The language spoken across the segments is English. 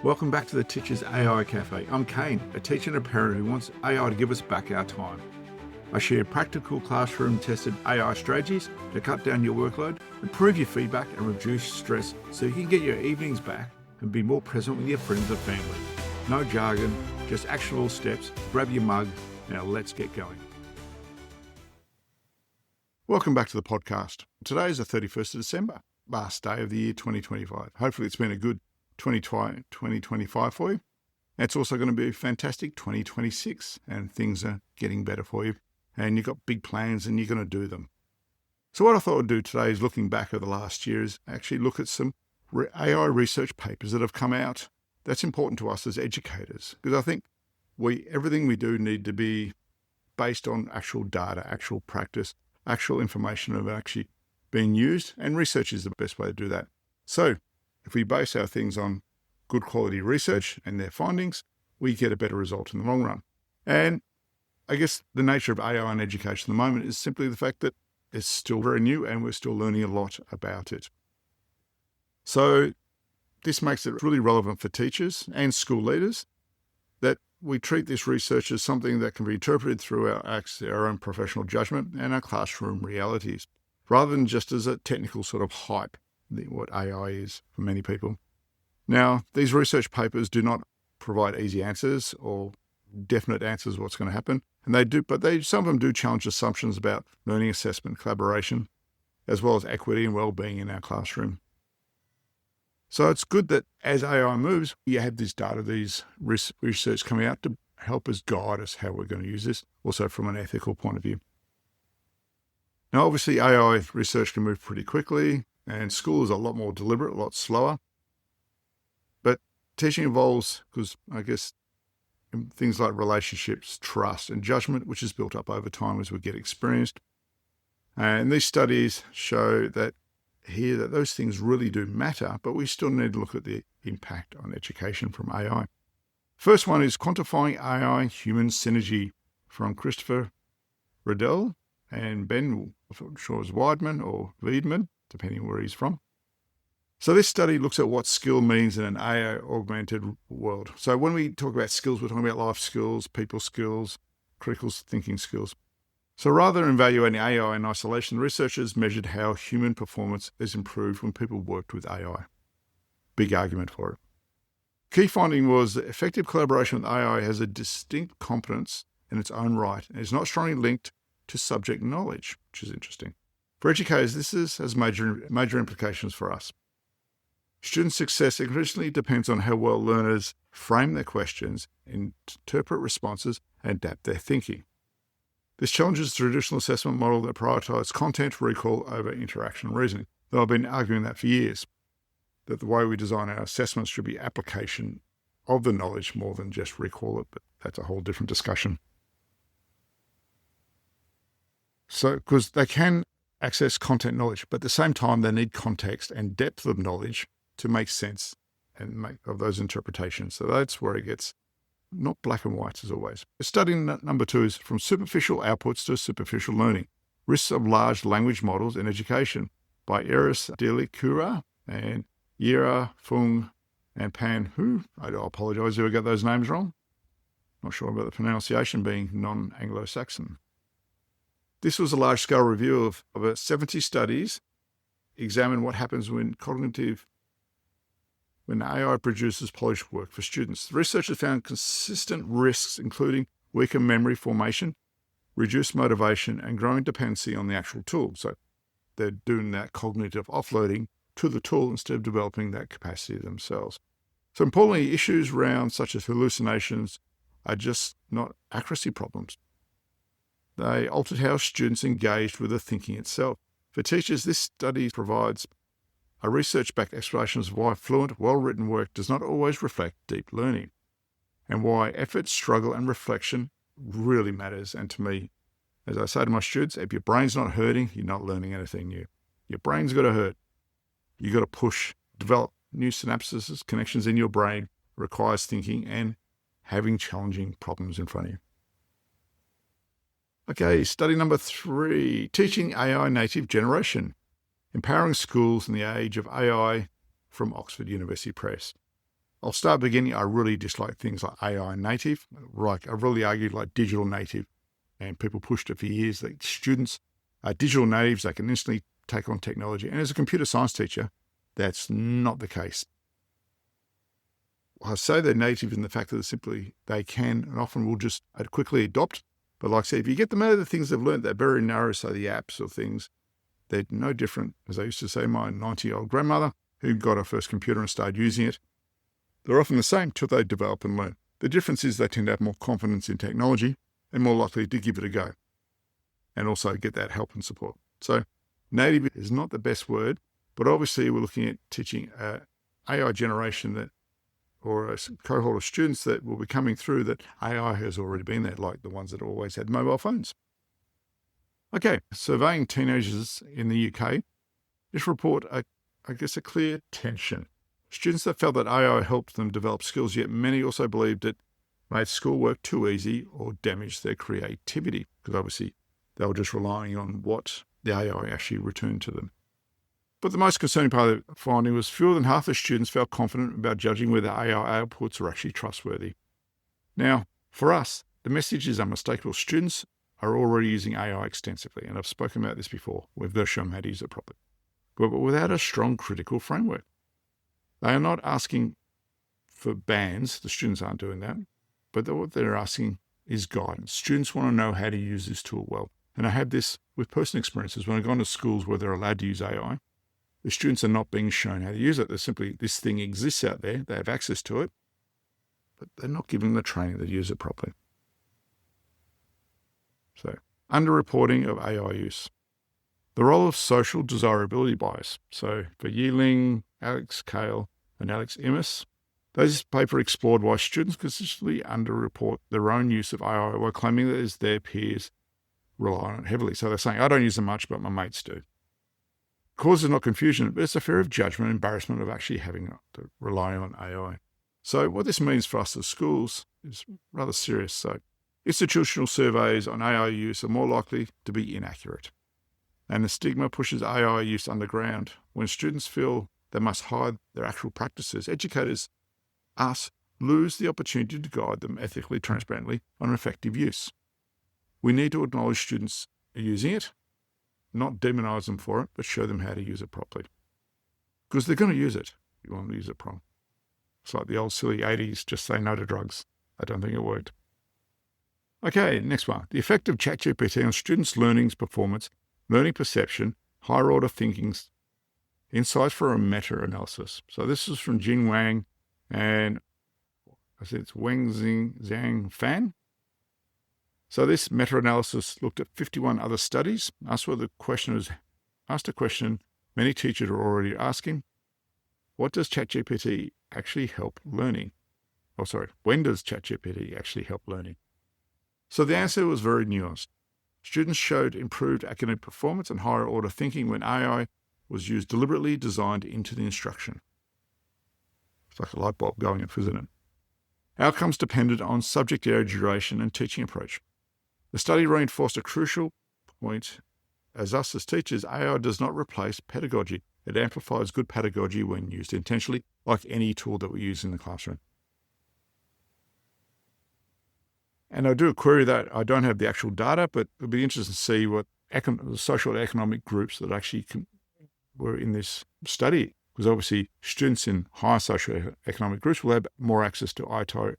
Welcome back to the Teacher's AI Cafe. I'm Kane, a teacher and a parent who wants AI to give us back our time. I share practical classroom-tested AI strategies to cut down your workload, improve your feedback and reduce stress so you can get your evenings back and be more present with your friends and family. No jargon, just actionable steps. Grab your mug. Now let's get going. Welcome back to the podcast. Today is the 31st of December, last day of the year 2025. Hopefully it's been a good 2025 for you. It's also going to be a fantastic 2026 and things are getting better for you and you've got big plans and you're going to do them. So what I thought I'd do today is looking back over the last year is actually look at some AI research papers that have come out that's important to us as educators, because I think everything we do need to be based on actual data, actual practice, actual information of actually being used, and research is the best way to do that. So if we base our things on good quality research and their findings, we get a better result in the long run. And I guess the nature of AI in education at the moment is simply the fact that it's still very new and we're still learning a lot about it. So this makes it really relevant for teachers and school leaders that we treat this research as something that can be interpreted through our own professional judgment and our classroom realities, rather than just as a technical sort of hype, what AI is for many people. Now, these research papers do not provide easy answers or definite answers of what's going to happen, and some of them do challenge assumptions about learning, assessment, collaboration, as well as equity and well-being in our classroom. So it's good that as AI moves, you have this data, these research coming out to help us guide us how we're going to use this, also from an ethical point of view. Now, obviously, AI research can move pretty quickly, and school is a lot more deliberate, a lot slower. But teaching evolves because, I guess, things like relationships, trust, and judgment, which is built up over time as we get experienced. And these studies show that those things really do matter, but we still need to look at the impact on education from AI. First one is Quantifying AI Human Synergy from Christopher Riddell and Ben, I'm not sure it's Weidman or Weidman, depending where he's from. So this study looks at what skill means in an AI-augmented world. So when we talk about skills, we're talking about life skills, people skills, critical thinking skills. So rather than evaluating AI in isolation, the researchers measured how human performance is improved when people worked with AI. Big argument for it. Key finding was that effective collaboration with AI has a distinct competence in its own right and is not strongly linked to subject knowledge, which is interesting. For educators, this has major implications for us. Student success increasingly depends on how well learners frame their questions, interpret responses, and adapt their thinking. This challenges the traditional assessment model that prioritizes content recall over interaction and reasoning. Though I've been arguing that for years, that the way we design our assessments should be application of the knowledge more than just recall it, but that's a whole different discussion. So, because they can access content knowledge, but at the same time, they need context and depth of knowledge to make sense of those interpretations. So that's where it gets not black and white as always. Study number 2 is From Superficial Outputs to Superficial Learning, Risks of Large Language Models in Education by Eris Delikura and Yira Fung and Pan Hu. I do apologize if I got those names wrong. Not sure about the pronunciation being non-Anglo-Saxon. This was a large-scale review of about 70 studies, examined what happens when AI produces polished work for students. The researchers found consistent risks, including weaker memory formation, reduced motivation, and growing dependency on the actual tool. So they're doing that cognitive offloading to the tool instead of developing that capacity themselves. So importantly, issues around such as hallucinations are just not accuracy problems. They altered how students engaged with the thinking itself. For teachers, this study provides a research-backed explanation of why fluent, well-written work does not always reflect deep learning, and why effort, struggle, and reflection really matters. And to me, as I say to my students, if your brain's not hurting, you're not learning anything new. Your brain's got to hurt. You've got to push, develop new synapses, connections in your brain, requires thinking and having challenging problems in front of you. Okay, study number 3, Teaching AI Native Generation, Empowering Schools in the Age of AI from Oxford University Press. I'll start beginning. I really dislike things like AI native. Like I really argued like digital native, and people pushed it for years. That students are digital natives. They can instantly take on technology. And as a computer science teacher, that's not the case. I say they're native in the fact that simply they can and often will just quickly adopt. But like I say, if you get them out of the things they've learned, they're very narrow. So the apps or things, they're no different. As I used to say, my 90-year-old grandmother who got her first computer and started using it, they're often the same till they develop and learn. The difference is they tend to have more confidence in technology and more likely to give it a go and also get that help and support. So native is not the best word, but obviously we're looking at teaching an AI generation that, or a cohort of students that will be coming through that AI has already been there, like the ones that always had mobile phones. Okay, surveying teenagers in the UK, this report, a clear tension. Students that felt that AI helped them develop skills, yet many also believed it made schoolwork too easy or damaged their creativity, because obviously they were just relying on what the AI actually returned to them. But the most concerning part of the finding was fewer than half the students felt confident about judging whether AI outputs were actually trustworthy. Now, for us, the message is unmistakable. Students are already using AI extensively, and I've spoken about this before. We've got to show them how to use it properly. But without a strong critical framework. They are not asking for bans. The students aren't doing that. But what they're asking is guidance. Students want to know how to use this tool well. And I have this with personal experiences. When I've gone to schools where they're allowed to use AI, the students are not being shown how to use it. They're simply, this thing exists out there. They have access to it, but they're not giving the training to use it properly. So, underreporting of AI use. The role of social desirability bias. So for Yealing, Alex Kale, and Alex Immis, this paper explored why students consistently underreport their own use of AI while claiming that as their peers rely on it heavily. So they're saying, I don't use it much, but my mates do. Causes not confusion, but it's a fear of judgment and embarrassment of actually having to rely on AI. So what this means for us as schools is rather serious. So institutional surveys on AI use are more likely to be inaccurate. And the stigma pushes AI use underground. When students feel they must hide their actual practices, educators, us, lose the opportunity to guide them ethically, transparently on effective use. We need to acknowledge students are using it, not demonize them for it, but show them how to use it properly. Because they're going to use it. You want to use it properly. It's like the old silly 80s, just say no to drugs. I don't think it worked. Okay, next one. The effect of ChatGPT on students' learning performance, learning perception, higher order thinking, insights for a meta-analysis. So this is from Jing Wang and I said it's Wang Zhang Fan. So this meta-analysis looked at 51 other studies, asked a question many teachers are already asking. What does ChatGPT actually help learning? When does ChatGPT actually help learning? So the answer was very nuanced. Students showed improved academic performance and higher order thinking when AI was used deliberately designed into the instruction. It's like a light bulb going off, isn't it? Outcomes depended on subject area duration and teaching approach. The study reinforced a crucial point. As us as teachers, AI does not replace pedagogy. It amplifies good pedagogy when used intentionally, like any tool that we use in the classroom. And I do a query that I don't have the actual data, but it'll be interesting to see what the social and economic groups that actually were in this study. Because obviously students in higher socio-economic groups will have more access to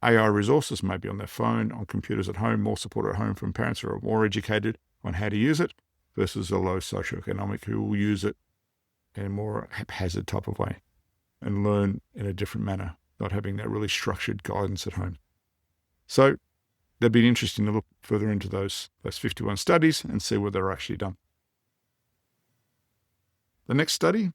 AI resources, maybe on their phone, on computers at home, more support at home from parents who are more educated on how to use it, versus a low socio-economic who will use it in a more haphazard type of way and learn in a different manner, not having that really structured guidance at home. So that'd be interesting to look further into those 51 studies and see what they're actually done. The next study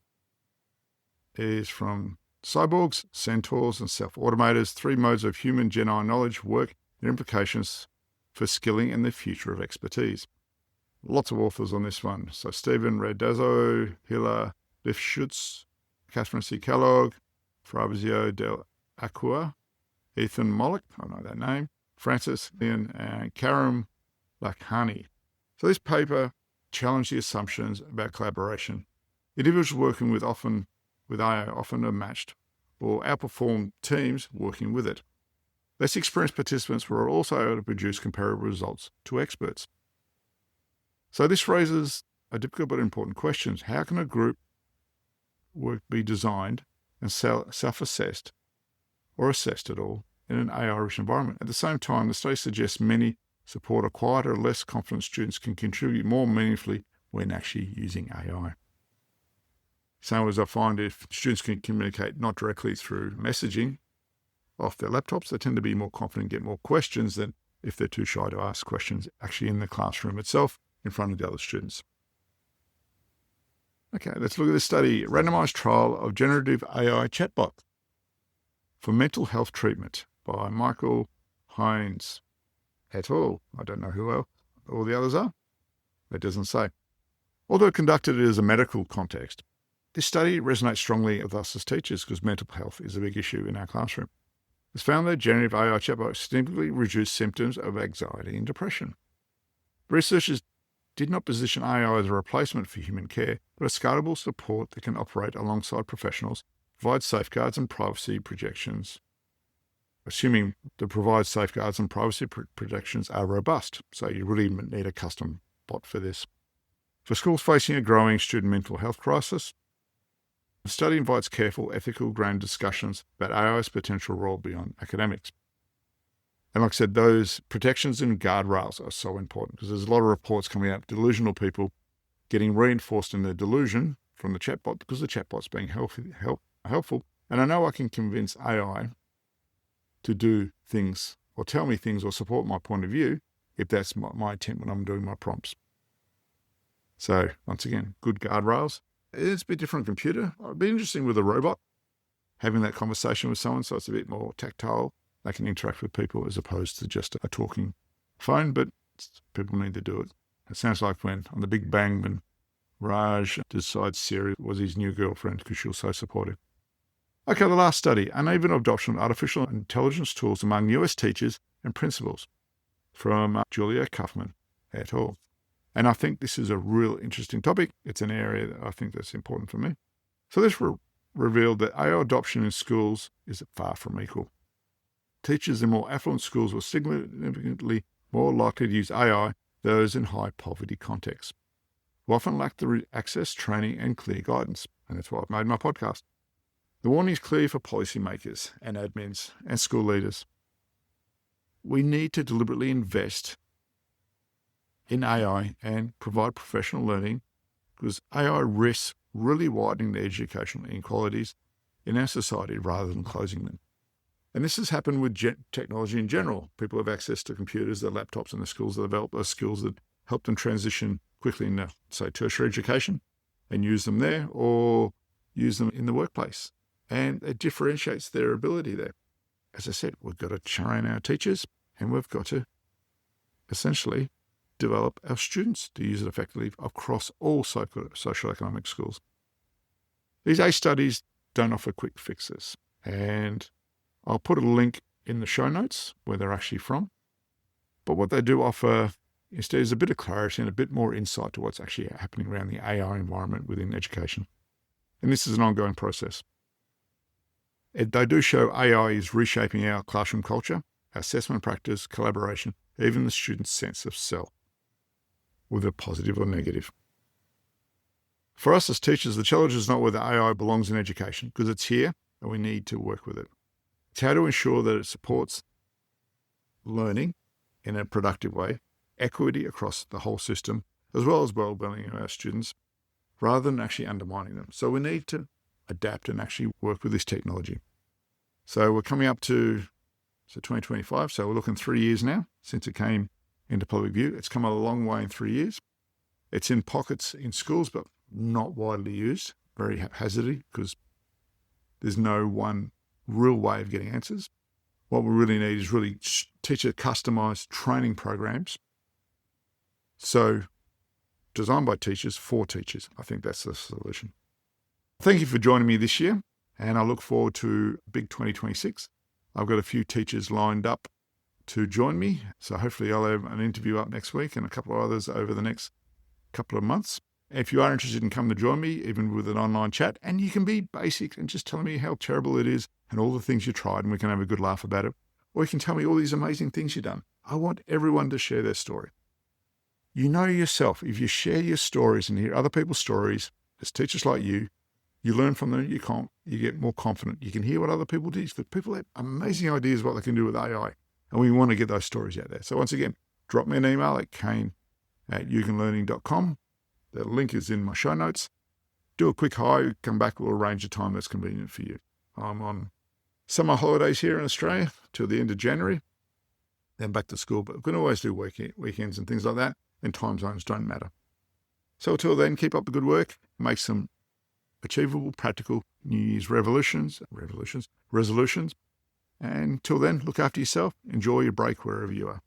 is from Cyborgs, Centaurs, and Self-Automators, 3 modes of human genuine knowledge, work, and implications for skilling and the future of expertise. Lots of authors on this one. So Stephen Randazzo, Hila Lifshutz, Catherine C. Kellogg, Fabrizio Del Acqua, Ethan Mollick, I know that name, Francis Leon, and Karim Lakhani. So this paper challenged the assumptions about collaboration. Individuals working with AI often are matched or outperformed teams working with it. Less experienced participants were also able to produce comparable results to experts. So this raises a difficult but important question. How can a group work be designed and self-assessed or assessed at all in an AI-rich environment? At the same time, the study suggests many support a quieter, less confident students can contribute more meaningfully when actually using AI. Same as I find if students can communicate not directly through messaging off their laptops, they tend to be more confident, get more questions than if they're too shy to ask questions actually in the classroom itself in front of the other students. Okay, let's look at this study. Randomized trial of generative AI chatbot for mental health treatment by Michael Hines et al. I don't know who else all the others are. It doesn't say. Although conducted as a medical context, this study resonates strongly with us as teachers because mental health is a big issue in our classroom. It's found that generative AI chatbots significantly reduce symptoms of anxiety and depression. Researchers did not position AI as a replacement for human care, but a scalable support that can operate alongside professionals, provide safeguards and privacy protections, assuming the provide safeguards and privacy protections are robust. So you really need a custom bot for this. For schools facing a growing student mental health crisis, the study invites careful, ethical, grounded discussions about AI's potential role beyond academics. And like I said, those protections and guardrails are so important because there's a lot of reports coming out of delusional people getting reinforced in their delusion from the chatbot because the chatbot's being helpful. And I know I can convince AI to do things or tell me things or support my point of view if that's my intent when I'm doing my prompts. So once again, good guardrails. It's a bit different computer. It'd be interesting with a robot, having that conversation with someone so it's a bit more tactile. They can interact with people as opposed to just a talking phone, but people need to do it. It sounds like when on The Big Bang, when Raj decides Siri was his new girlfriend because she was so supportive. Okay, the last study, uneven adoption of artificial intelligence tools among US teachers and principals from Julia Kaufman et al. And I think this is a real interesting topic. It's an area that I think that's important for me. So this revealed that AI adoption in schools is far from equal. Teachers in more affluent schools were significantly more likely to use AI than those in high poverty contexts, who often lack the access, training, and clear guidance. And that's why I've made my podcast. The warning is clear for policymakers and admins and school leaders. We need to deliberately invest in AI and provide professional learning because AI risks really widening the educational inequalities in our society rather than closing them. And this has happened with technology in general. People have access to computers, their laptops, and the skills that develop those skills that help them transition quickly into, say, tertiary education and use them there or use them in the workplace. And it differentiates their ability there. As I said, we've got to train our teachers and we've got to essentially develop our students to use it effectively across all social economic schools. These ACE studies don't offer quick fixes, and I'll put a link in the show notes where they're actually from. But what they do offer instead is a bit of clarity and a bit more insight to what's actually happening around the AI environment within education. And this is an ongoing process. They do show AI is reshaping our classroom culture, assessment practice, collaboration, even the student's sense of self, whether positive or negative. For us as teachers, the challenge is not whether AI belongs in education, because it's here and we need to work with it. It's how to ensure that it supports learning in a productive way, equity across the whole system, as well as well-being of our students, rather than actually undermining them. So we need to adapt and actually work with this technology. So we're coming up to 2025, so we're looking 3 years now since it came into public view. It's come a long way in 3 years. It's in pockets in schools, but not widely used, very haphazardly, because there's no one real way of getting answers. What we really need is really teacher customized training programs. So designed by teachers for teachers. I think that's the solution. Thank you for joining me this year, and I look forward to big 2026. I've got a few teachers lined up to join me, so hopefully I'll have an interview up next week and a couple of others over the next couple of months. If you are interested in coming to join me, even with an online chat, and you can be basic and just telling me how terrible it is and all the things you tried, and we can have a good laugh about it. Or you can tell me all these amazing things you've done. I want everyone to share their story. You know yourself, if you share your stories and hear other people's stories, as teachers like you learn from them, you get more confident. You can hear what other people do, because people have amazing ideas what they can do with AI, and we want to get those stories out there. So once again, drop me an email at kane@youcanlearning.com. The link is in my show notes. Do a quick hi, come back, we'll arrange a time that's convenient for you. I'm on summer holidays here in Australia till the end of January, then back to school, but we can always do weekends and things like that, and time zones don't matter. So until then, keep up the good work, make some achievable, practical New Year's resolutions, and until then, look after yourself, enjoy your break wherever you are.